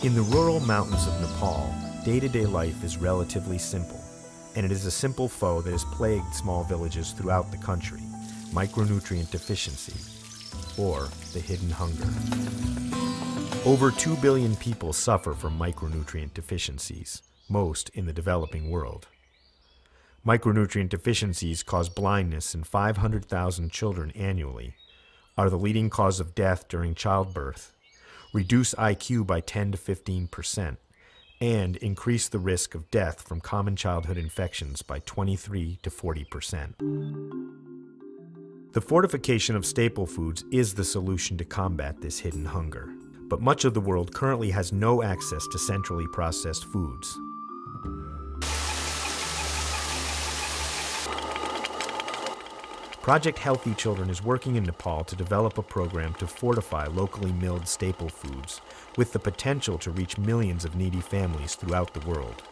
In the rural mountains of Nepal, day-to-day life is relatively simple, and it is a simple foe that has plagued small villages throughout the country: micronutrient deficiency, or the hidden hunger. Over 2 billion people suffer from micronutrient deficiencies, most in the developing world. Micronutrient deficiencies cause blindness in 500,000 children annually, are the leading cause of death during childbirth, reduce IQ by 10 to 15%, and increase the risk of death from common childhood infections by 23 to 40%. The fortification of staple foods is the solution to combat this hidden hunger, but much of the world currently has no access to centrally processed foods. Project Healthy Children is working in Nepal to develop a program to fortify locally milled staple foods with the potential to reach millions of needy families throughout the world.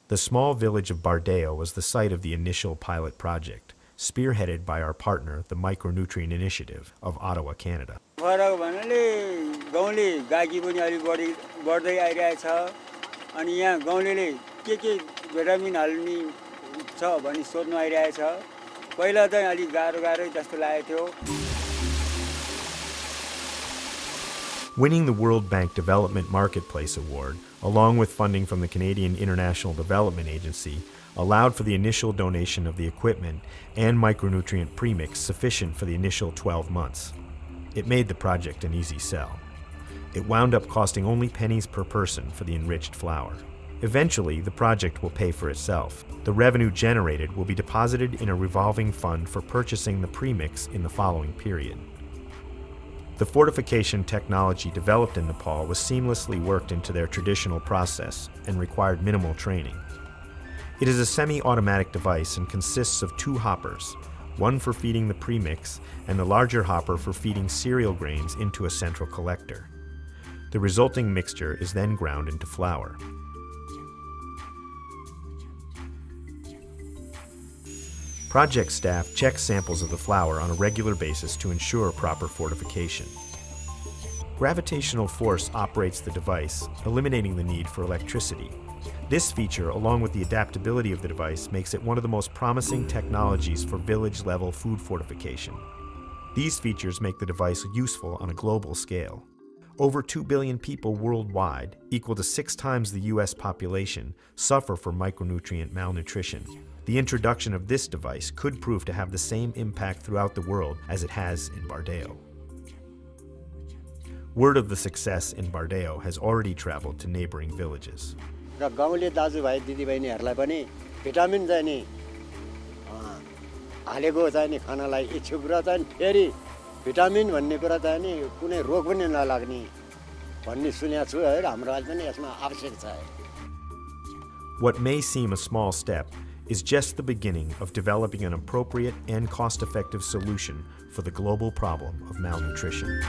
The small village of Bardeo was the site of the initial pilot project, spearheaded by our partner, the Micronutrient Initiative of Ottawa, Canada. Winning the World Bank Development Marketplace Award, along with funding from the Canadian International Development Agency, allowed for the initial donation of the equipment and micronutrient premix sufficient for the initial 12 months. It made the project an easy sell. It wound up costing only pennies per person for the enriched flour. Eventually, the project will pay for itself. The revenue generated will be deposited in a revolving fund for purchasing the premix in the following period. The fortification technology developed in Nepal was seamlessly worked into their traditional process and required minimal training. It is a semi-automatic device and consists of 2 hoppers, one for feeding the premix and the larger hopper for feeding cereal grains into a central collector. The resulting mixture is then ground into flour. Project staff check samples of the flour on a regular basis to ensure proper fortification. Gravitational force operates the device, eliminating the need for electricity. This feature, along with the adaptability of the device, makes it one of the most promising technologies for village-level food fortification. These features make the device useful on a global scale. Over 2 billion people worldwide, equal to 6 times the US population, suffer from micronutrient malnutrition. The introduction of this device could prove to have the same impact throughout the world as it has in Bardeo. Word of the success in Bardeo has already traveled to neighboring villages. गाउँले दाजुभाइ दिदीबहिनीहरूलाई पनि vitamin चाहिँ नि हालेको चाहिँ नि खानालाई इच्छुक र चाहिँ फेरि भिटामिन भन्ने कुरा चाहिँ नि कुनै रोग पनि नलाग्ने भन्ने सुनेको छु है हाम्रो अहिले पनि यसमा आवश्यक छ। What may seem a small step is just the beginning of developing an appropriate and cost-effective solution for the global problem of malnutrition.